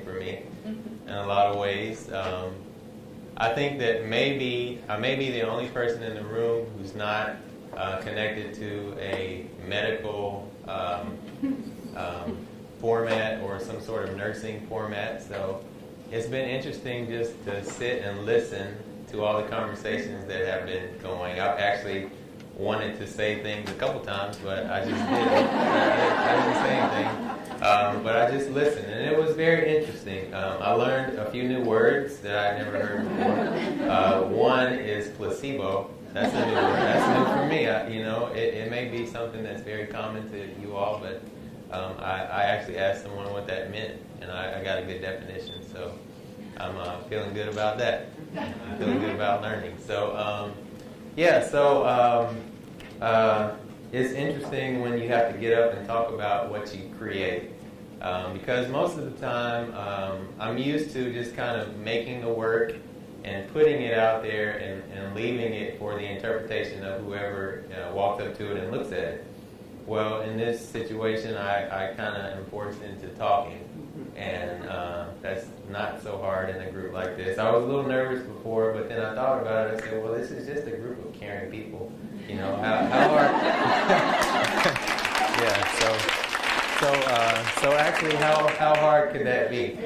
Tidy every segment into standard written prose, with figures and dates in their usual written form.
for me in a lot of ways. I think that maybe I may be the only person in the room who's not connected to a medical format or some sort of nursing format. So it's been interesting just to sit and listen to all the conversations that have been going. I've actually wanted to say things a couple times, but I just didn't. I didn't say anything. But I just listened, and it was very interesting. I learned a few new words that I never heard before. One is placebo. That's a new word. That's new for me. It may be something that's very common to you all, but I actually asked someone what that meant, and I got a good definition. So I'm feeling good about that. I'm feeling good about learning. So it's interesting when you have to get up and talk about what you create. Because most of the time, I'm used to just kind of making the work and putting it out there and leaving it for the interpretation of whoever walks up to it and looks at it. Well, in this situation, I kind of am forced into talking, and that's not so hard in a group like this. I was a little nervous before, but then I thought about it. I said, well, this is just a group of caring people. How hard? Yeah, so actually, how hard could that be?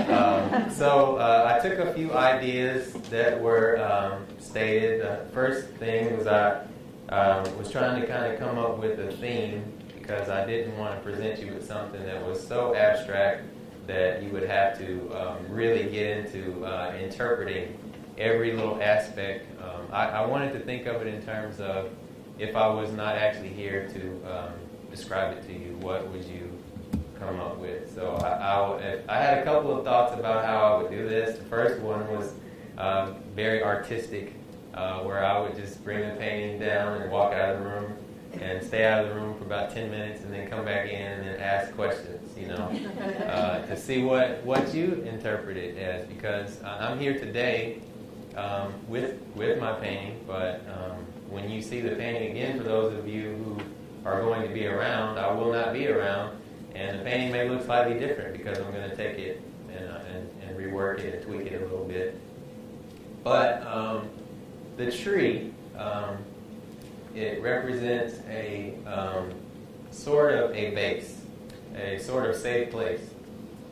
I took a few ideas that were stated. The first thing was I was trying to kind of come up with a theme, because I didn't want to present you with something that was so abstract that you would have to really get into interpreting every little aspect. I wanted to think of it in terms of, if I was not actually here to describe it to you, what would you come up with? So I had a couple of thoughts about how I would do this. The first one was very artistic, where I would just bring the painting down and walk out of the room and stay out of the room for about 10 minutes and then come back in and then ask questions, to see what you interpret it as, because I'm here today with my painting, but when you see the painting again, for those of you who are going to be around, I will not be around, and the painting may look slightly different because I'm going to take it and rework it and tweak it a little bit. But the tree, it represents a sort of a base, a sort of safe place.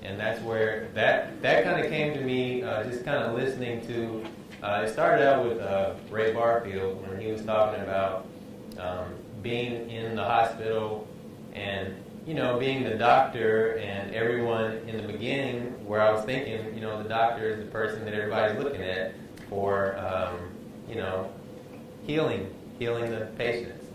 And that's where that kind of came to me, just kind of listening to, it started out with Ray Barfield when he was talking about being in the hospital and, being the doctor, and everyone in the beginning, where I was thinking, the doctor is the person that everybody's looking at for, healing the patients.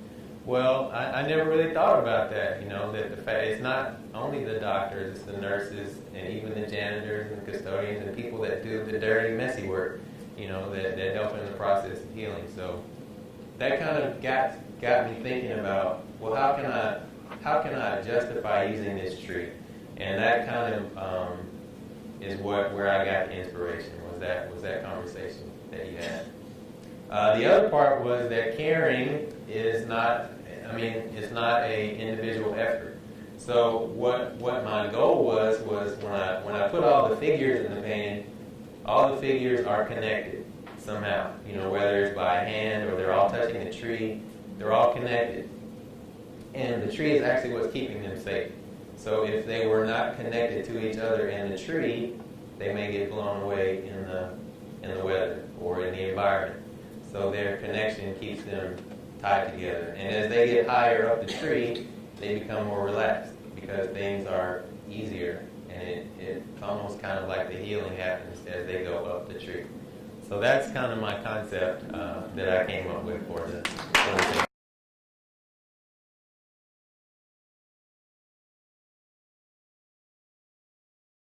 Well, I never really thought about that, that the fact it's not only the doctors, it's the nurses, and even the janitors and custodians and people that do the dirty, messy work, that help in the process of healing. So that kind of got me thinking about, well, how can I justify using this tree? And that kind of is where I got the inspiration, was that conversation that you had. The other part was that caring is not, it's not a individual effort. So what my goal was when I put all the figures in the painting, all the figures are connected somehow. Whether it's by hand or they're all touching the tree, they're all connected. And the tree is actually what's keeping them safe. So if they were not connected to each other and the tree, they may get blown away in the weather or in the environment. So their connection keeps them tied together. And as they get higher up the tree, they become more relaxed because things are easier, and it's almost kind of like the healing happens as they go up the tree. So that's kind of my concept that I came up with for the thing.